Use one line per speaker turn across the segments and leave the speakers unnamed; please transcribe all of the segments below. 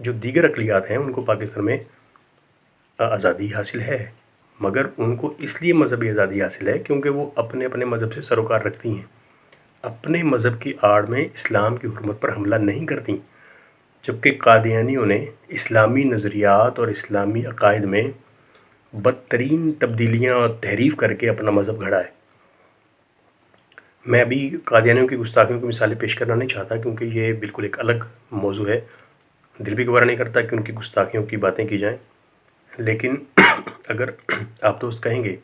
جو دیگر اقلیات ہیں ان کو پاکستان میں آزادی حاصل ہے، مگر ان کو اس لیے مذہبی آزادی حاصل ہے کیونکہ وہ اپنے اپنے مذہب سے سروکار رکھتی ہیں، اپنے مذہب کی آڑ میں اسلام کی حرمت پر حملہ نہیں کرتی، جبکہ قادیانیوں نے اسلامی نظریات اور اسلامی عقائد میں بدترین تبدیلیاں اور تحریف کر کے اپنا مذہب گھڑا ہے۔ میں ابھی قادیانیوں کی گستاخیوں کی مثالیں پیش کرنا نہیں چاہتا کیونکہ یہ بالکل ایک الگ موضوع ہے، دل بھی گوارا نہیں کرتا کہ ان کی گستاخیوں کی باتیں کی جائیں، لیکن اگر آپ دوست کہیں گے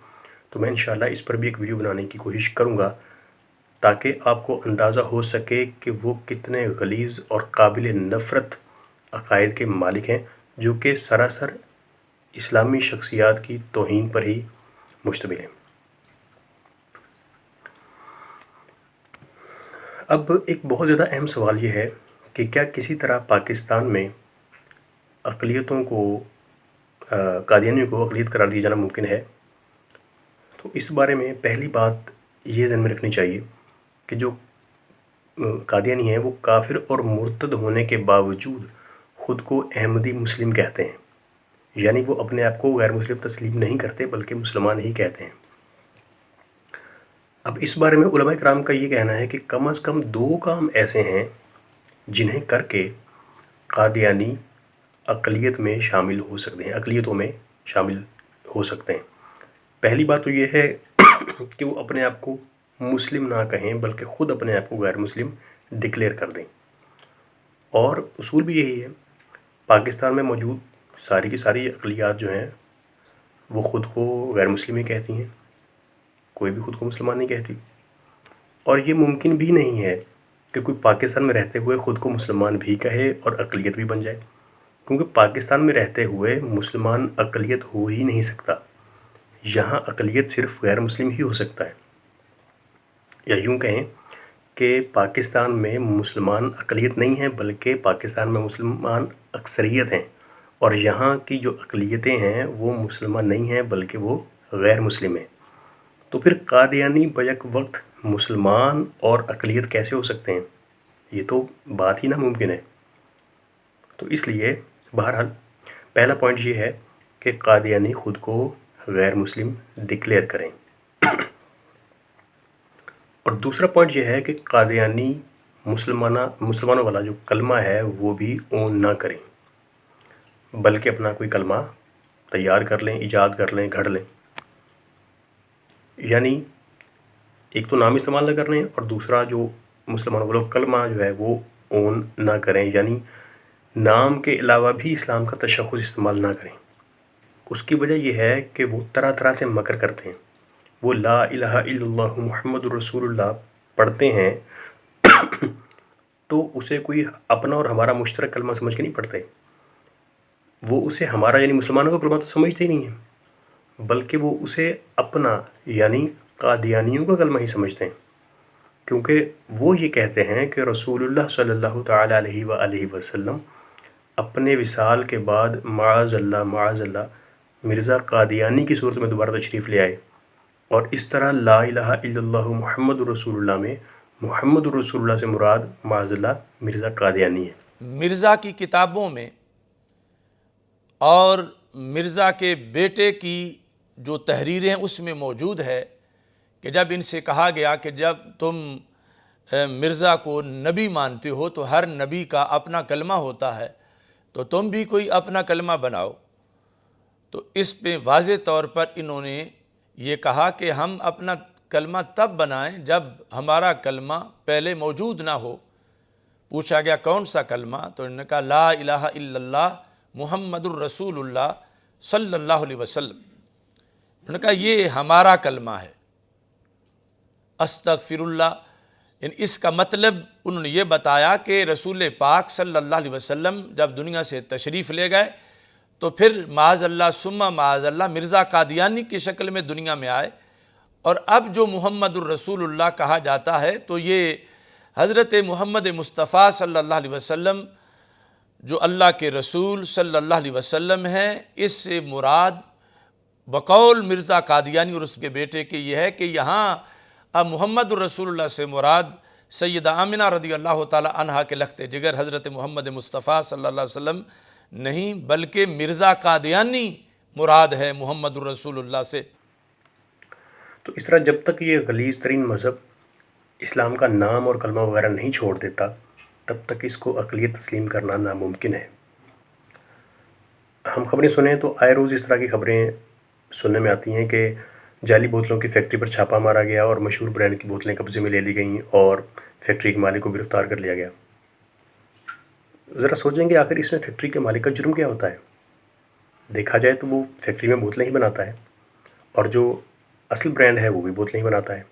تو میں انشاءاللہ اس پر بھی ایک ویڈیو بنانے کی کوشش کروں گا تاکہ آپ کو اندازہ ہو سکے کہ وہ کتنے غلیظ اور قابل نفرت عقائد کے مالک ہیں جو کہ سراسر اسلامی شخصیات کی توہین پر ہی مشتمل ہیں۔ اب ایک بہت زیادہ اہم سوال یہ ہے کہ کیا کسی طرح پاکستان میں اقلیتوں کو قادیانیوں کو اقلیت قرار دیا جانا ممکن ہے؟ تو اس بارے میں پہلی بات یہ ذہن میں رکھنی چاہیے کہ جو قادیانی ہیں وہ کافر اور مرتد ہونے کے باوجود خود کو احمدی مسلم کہتے ہیں، یعنی وہ اپنے آپ کو غیر مسلم تسلیم نہیں کرتے بلکہ مسلمان ہی کہتے ہیں۔ اب اس بارے میں علماء کرام کا یہ کہنا ہے کہ کم از کم 2 کام ایسے ہیں جنہیں کر کے قادیانی اقلیت میں شامل ہو سکتے ہیں، اقلیتوں میں شامل ہو سکتے ہیں۔ پہلی بات تو یہ ہے کہ وہ اپنے آپ کو مسلم نہ کہیں بلکہ خود اپنے آپ کو غیر مسلم ڈکلیئر کر دیں، اور اصول بھی یہی ہے، پاکستان میں موجود ساری کی ساری اقلیات جو ہیں وہ خود کو غیر مسلم ہی کہتی ہیں، کوئی بھی خود کو مسلمان نہیں کہتی، اور یہ ممکن بھی نہیں ہے کہ کوئی پاکستان میں رہتے ہوئے خود کو مسلمان بھی کہے اور اقلیت بھی بن جائے، کیونکہ پاکستان میں رہتے ہوئے مسلمان اقلیت ہو ہی نہیں سکتا، یہاں اقلیت صرف غیر مسلم ہی ہو سکتا ہے، یا یوں کہیں کہ پاکستان میں مسلمان اقلیت نہیں ہیں بلکہ پاکستان میں مسلمان اکثریت ہیں، اور یہاں کی جو اقلیتیں ہیں وہ مسلمان نہیں ہیں بلکہ وہ غیر مسلم ہیں۔ تو پھر قادیانی بیک وقت مسلمان اور اقلیت کیسے ہو سکتے ہیں؟ یہ تو بات ہی ناممکن ہے۔ تو اس لیے بہرحال پہلا پوائنٹ یہ ہے کہ قادیانی خود کو غیر مسلم ڈکلیئر کریں، اور دوسرا پوائنٹ یہ ہے کہ قادیانی مسلمانوں والا جو کلمہ ہے وہ بھی اون نہ کریں بلکہ اپنا کوئی کلمہ تیار کر لیں، ایجاد کر لیں، گھڑ لیں، یعنی ایک تو نام استعمال نہ کریں اور دوسرا جو مسلمانوں والا کلمہ جو ہے وہ اون نہ کریں، یعنی نام کے علاوہ بھی اسلام کا تشخص استعمال نہ کریں۔ اس کی وجہ یہ ہے کہ وہ طرح طرح سے مکر کرتے ہیں، وہ لا الہ الا اللہ محمد رسول اللہ پڑھتے ہیں تو اسے کوئی اپنا اور ہمارا مشترک کلمہ سمجھ کے نہیں پڑھتے، وہ اسے ہمارا یعنی مسلمانوں کا کلمہ تو سمجھتے ہی نہیں ہیں بلکہ وہ اسے اپنا یعنی قادیانیوں کا کلمہ ہی سمجھتے ہیں، کیونکہ وہ یہ کہتے ہیں کہ رسول اللہ صلی اللہ تعالیٰ علیہ وآلہ وسلم اپنے وصال کے بعد معاذ اللہ مرزا قادیانی کی صورت میں دوبارہ تشریف لے آئے، اور اس طرح لا الہ الا اللہ محمد رسول اللہ میں محمد رسول اللہ سے مراد معاذ اللہ مرزا قادیانی ہے۔
مرزا کی کتابوں میں اور مرزا کے بیٹے کی جو تحریریں اس میں موجود ہے کہ جب ان سے کہا گیا کہ جب تم مرزا کو نبی مانتے ہو تو ہر نبی کا اپنا کلمہ ہوتا ہے، تو تم بھی کوئی اپنا کلمہ بناؤ، تو اس پہ واضح طور پر انہوں نے یہ کہا کہ ہم اپنا کلمہ تب بنائیں جب ہمارا کلمہ پہلے موجود نہ ہو۔ پوچھا گیا کون سا کلمہ؟ تو انہوں نے کہا لا الہ الا اللہ محمد الرسول اللہ صلی اللہ علیہ وسلم۔ انہوں نے کہا یہ ہمارا کلمہ ہے، استغفر اللہ۔ اس کا مطلب انہوں نے یہ بتایا کہ رسول پاک صلی اللہ علیہ وسلم جب دنیا سے تشریف لے گئے تو پھر معاذ اللہ ثم معاذ اللہ مرزا قادیانی کی شکل میں دنیا میں آئے، اور اب جو محمد الرسول اللہ کہا جاتا ہے تو یہ حضرت محمد مصطفیٰ صلی اللہ علیہ وسلم جو اللہ کے رسول صلی اللہ علیہ وسلم ہیں، اس سے مراد بقول مرزا قادیانی اور اس کے بیٹے کے یہ ہے کہ یہاں اب محمد الرسول اللہ سے مراد سیدہ آمنہ رضی اللہ تعالی عنہا کے لخت جگر حضرت محمد مصطفیٰ صلی اللہ علیہ وسلم نہیں بلکہ مرزا قادیانی مراد ہے محمد الرسول اللہ سے۔
تو اس طرح جب تک یہ غلیظ ترین مذہب اسلام کا نام اور کلمہ وغیرہ نہیں چھوڑ دیتا تب تک اس کو اقلیت تسلیم کرنا ناممکن ہے۔ ہم خبریں سنیں تو آئے روز اس طرح کی خبریں سننے میں آتی ہیں کہ جعلی بوتلوں کی فیکٹری پر چھاپا مارا گیا اور مشہور برانڈ کی بوتلیں قبضے میں لے لی گئیں اور فیکٹری کے مالک کو گرفتار کر لیا گیا۔ ذرا سوچیں کہ آخر اس میں فیکٹری کے مالک کا جرم کیا ہوتا ہے؟ دیکھا جائے تو وہ فیکٹری میں بوتلیں ہی بناتا ہے اور جو اصل برانڈ ہے وہ بھی بوتلیں ہی بناتا ہے،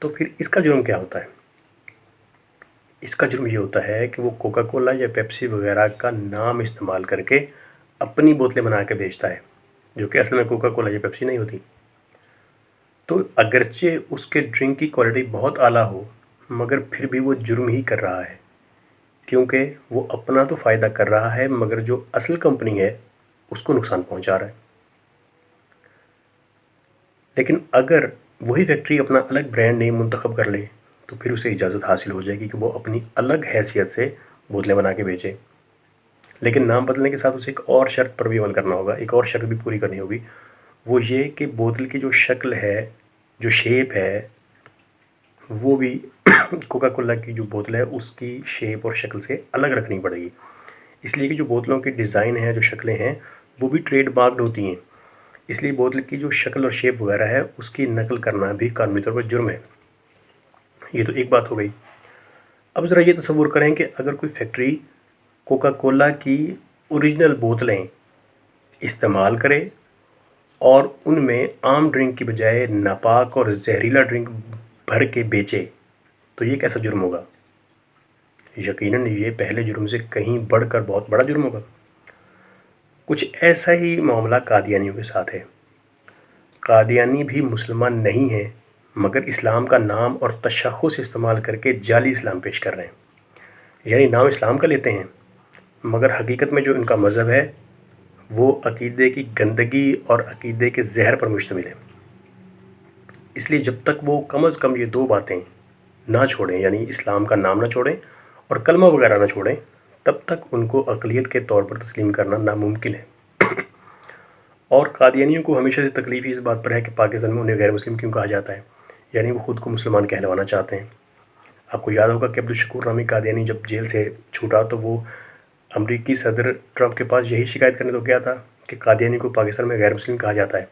تو پھر اس کا جرم کیا ہوتا ہے؟ اس کا جرم یہ ہوتا ہے کہ وہ کوکا کولا یا پیپسی وغیرہ کا نام استعمال کر کے اپنی بوتلیں بنا کے بیچتا ہے، جو کہ اصل میں کوکا کولا یا پیپسی نہیں ہوتی۔ تو اگرچہ اس کے ڈرنک کی کوالٹی بہت اعلیٰ ہو مگر پھر بھی وہ جرم ہی کر رہا ہے، کیونکہ وہ اپنا تو فائدہ کر رہا ہے مگر جو اصل کمپنی ہے اس کو نقصان پہنچا رہا ہے۔ لیکن اگر وہی فیکٹری اپنا الگ برانڈ نیم منتخب کر لے تو پھر اسے اجازت حاصل ہو جائے گی کہ وہ اپنی الگ حیثیت سے بوتلیں بنا کے بیچے، لیکن نام بدلنے کے ساتھ اسے ایک اور شرط پر بھی عمل کرنا ہوگا، ایک اور شرط بھی پوری کرنی ہوگی، وہ یہ کہ بوتل کی جو شکل ہے، جو شیپ ہے، وہ بھی کوکا کولا کی جو بوتل ہے اس کی شیپ اور شکل سے الگ رکھنی پڑے گی، اس لیے کہ جو بوتلوں کی ڈیزائن ہیں، جو شکلیں ہیں وہ بھی ٹریڈ مارکڈ ہوتی ہیں، اس لیے بوتل کی جو شکل اور شیپ وغیرہ ہے اس کی نقل کرنا بھی قانونی طور پر جرم ہے۔ یہ تو ایک بات ہو گئی۔ اب ذرا یہ تصور کریں کہ اگر کوئی فیکٹری کوکا کولا کی اوریجنل بوتلیں استعمال کرے اور ان میں عام ڈرنک کی بجائے ناپاک اور زہریلا ڈرنک بھر کے بیچے تو یہ کیسا جرم ہوگا؟ یقیناً یہ پہلے جرم سے کہیں بڑھ کر بہت بڑا جرم ہوگا۔ کچھ ایسا ہی معاملہ قادیانیوں کے ساتھ ہے۔ قادیانی بھی مسلمان نہیں ہیں مگر اسلام کا نام اور تشخص استعمال کر کے جعلی اسلام پیش کر رہے ہیں، یعنی نام اسلام کا لیتے ہیں مگر حقیقت میں جو ان کا مذہب ہے وہ عقیدے کی گندگی اور عقیدے کے زہر پر مشتمل ہے۔ اس لیے جب تک وہ کم از کم یہ دو باتیں نہ چھوڑیں، یعنی اسلام کا نام نہ چھوڑیں اور کلمہ وغیرہ نہ چھوڑیں، تب تک ان کو اقلیت کے طور پر تسلیم کرنا ناممکن ہے۔ اور قادیانیوں کو ہمیشہ سے تکلیف اس بات پر ہے کہ پاکستان میں انہیں غیر مسلم کیوں کہا جاتا ہے، یعنی وہ خود کو مسلمان کہلوانا چاہتے ہیں۔ آپ کو یاد ہوگا کہ عبدالشکور نامی قادیانی جب جیل سے چھوٹا تو وہ امریکی صدر ٹرمپ کے پاس یہی شکایت کرنے تو گیا تھا کہ قادیانی کو پاکستان میں غیر مسلم کہا جاتا ہے۔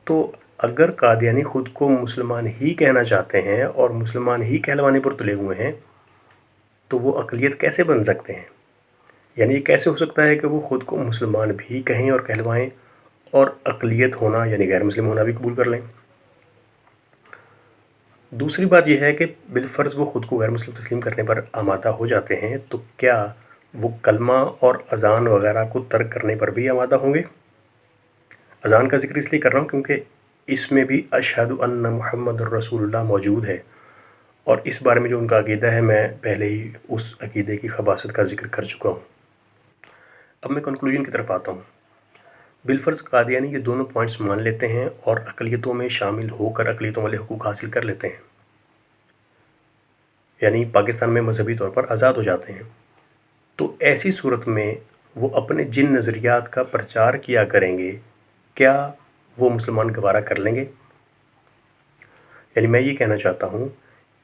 تو اگر قادیانی خود کو مسلمان ہی کہنا چاہتے ہیں اور مسلمان ہی کہلوانے پر تلے ہوئے ہیں تو وہ اقلیت کیسے بن سکتے ہیں؟ یعنی یہ کیسے ہو سکتا ہے کہ وہ خود کو مسلمان بھی کہیں اور کہلوائیں اور اقلیت ہونا یعنی غیر مسلم ہونا بھی قبول کر لیں؟ دوسری بات یہ ہے کہ بالفرض وہ خود کو غیر مسلم تسلیم کرنے پر آمادہ ہو جاتے ہیں تو کیا وہ کلمہ اور اذان وغیرہ کو ترک کرنے پر بھی آمادہ ہوں گے؟ اذان کا ذکر اس لیے کر رہا ہوں کیونکہ اس میں بھی اشہد ان محمد الرسول اللہ موجود ہے، اور اس بارے میں جو ان کا عقیدہ ہے میں پہلے ہی اس عقیدے کی خباثت کا ذکر کر چکا ہوں۔ اب میں کنکلوژن کی طرف آتا ہوں۔ بالفرض قادیانی یہ دونوں پوائنٹس مان لیتے ہیں اور اقلیتوں میں شامل ہو کر اقلیتوں والے حقوق حاصل کر لیتے ہیں، یعنی پاکستان میں مذہبی طور پر آزاد ہو جاتے ہیں، تو ایسی صورت میں وہ اپنے جن نظریات کا پرچار کیا کریں گے کیا وہ مسلمان گوارا کر لیں گے؟ یعنی میں یہ کہنا چاہتا ہوں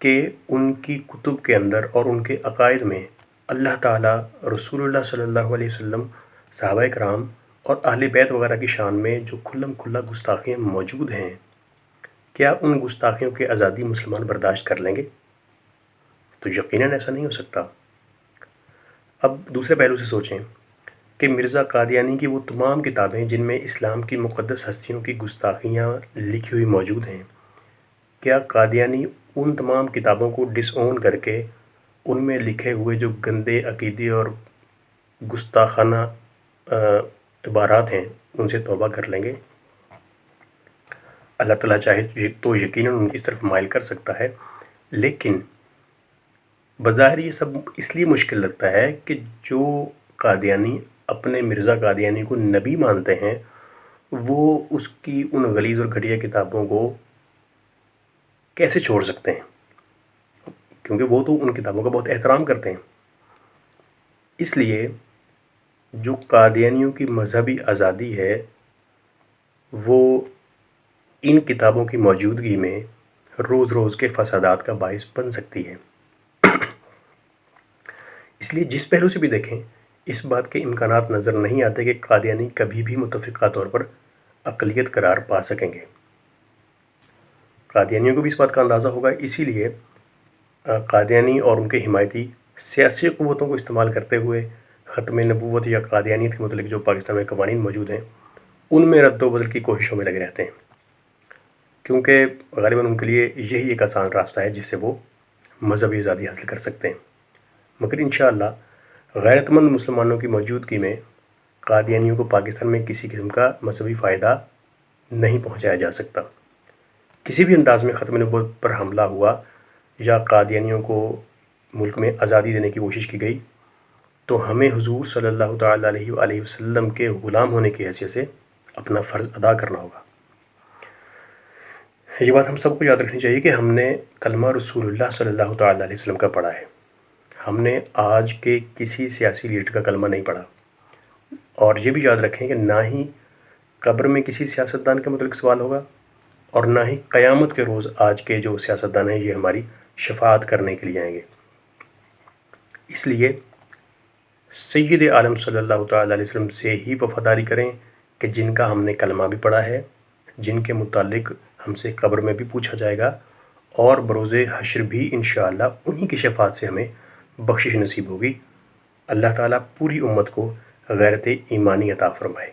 کہ ان کی کتب کے اندر اور ان کے عقائد میں اللہ تعالیٰ، رسول اللہ صلی اللہ علیہ وسلم، صحابہ کرام اور اہل بیت وغیرہ کی شان میں جو کھلم کھلا گستاخیاں موجود ہیں، کیا ان گستاخیوں کے آزادی مسلمان برداشت کر لیں گے؟ تو یقیناً ایسا نہیں ہو سکتا۔ اب دوسرے پہلو سے سوچیں کہ مرزا قادیانی کی وہ تمام کتابیں جن میں اسلام کی مقدس ہستیوں کی گستاخیاں لکھی ہوئی موجود ہیں، کیا قادیانی ان تمام کتابوں کو ڈس اون کر کے ان میں لکھے ہوئے جو گندے عقیدے اور گستاخانہ عبارات ہیں ان سے توبہ کر لیں گے؟ اللہ تعالیٰ چاہے تو یقیناً ان کی اس طرف مائل کر سکتا ہے، لیکن بظاہر یہ سب اس لیے مشکل لگتا ہے کہ جو قادیانی اپنے مرزا قادیانی کو نبی مانتے ہیں وہ اس کی ان غلیظ اور گھٹیا کتابوں کو کیسے چھوڑ سکتے ہیں؟ کیونکہ وہ تو ان کتابوں کا بہت احترام کرتے ہیں۔ اس لیے جو قادیانیوں کی مذہبی آزادی ہے وہ ان کتابوں کی موجودگی میں روز روز کے فسادات کا باعث بن سکتی ہے۔ اس لیے جس پہلو سے بھی دیکھیں اس بات کے امکانات نظر نہیں آتے کہ قادیانی کبھی بھی متفقہ طور پر اقلیت قرار پا سکیں گے۔ قادیانیوں کو بھی اس بات کا اندازہ ہوگا، اسی لیے قادیانی اور ان کے حمایتی سیاسی قوتوں کو استعمال کرتے ہوئے ختم نبوت یا قادیانیت کے متعلق جو پاکستان میں قوانین موجود ہیں ان میں رد و بدل کی کوششوں میں لگے رہتے ہیں، کیونکہ غالباً ان کے لیے یہی ایک آسان راستہ ہے جس سے وہ مذہبی آزادی حاصل کر سکتے ہیں۔ مگر انشاءاللہ غیرت مند مسلمانوں کی موجودگی میں قادیانیوں کو پاکستان میں کسی قسم کا مذہبی فائدہ نہیں پہنچایا جا سکتا۔ کسی بھی انداز میں ختم نبوت پر حملہ ہوا یا قادیانیوں کو ملک میں آزادی دینے کی کوشش کی گئی تو ہمیں حضور صلی اللہ تعالیٰ علیہ وآلہ وسلم کے غلام ہونے کی حیثیت سے اپنا فرض ادا کرنا ہوگا۔ یہ بات ہم سب کو یاد رکھنی چاہیے کہ ہم نے کلمہ رسول اللہ صلی اللہ تعالیٰ علیہ وسلم کا پڑھا ہے، ہم نے آج کے کسی سیاسی لیڈر کا کلمہ نہیں پڑھا، اور یہ بھی یاد رکھیں کہ نہ ہی قبر میں کسی سیاستدان کے متعلق سوال ہوگا اور نہ ہی قیامت کے روز آج کے جو سیاستدان ہیں یہ ہماری شفاعت کرنے کے لیے آئیں گے۔ اس لیے سید عالم صلی اللہ تعالیٰ علیہ وسلم سے ہی وفاداری کریں کہ جن کا ہم نے کلمہ بھی پڑھا ہے، جن کے متعلق ہم سے قبر میں بھی پوچھا جائے گا، اور بروز حشر بھی انشاءاللہ انہی کی شفاعت سے ہمیں بخشش نصیب ہوگی۔ اللہ تعالیٰ پوری امت کو غیرت ایمانی عطا فرمائے۔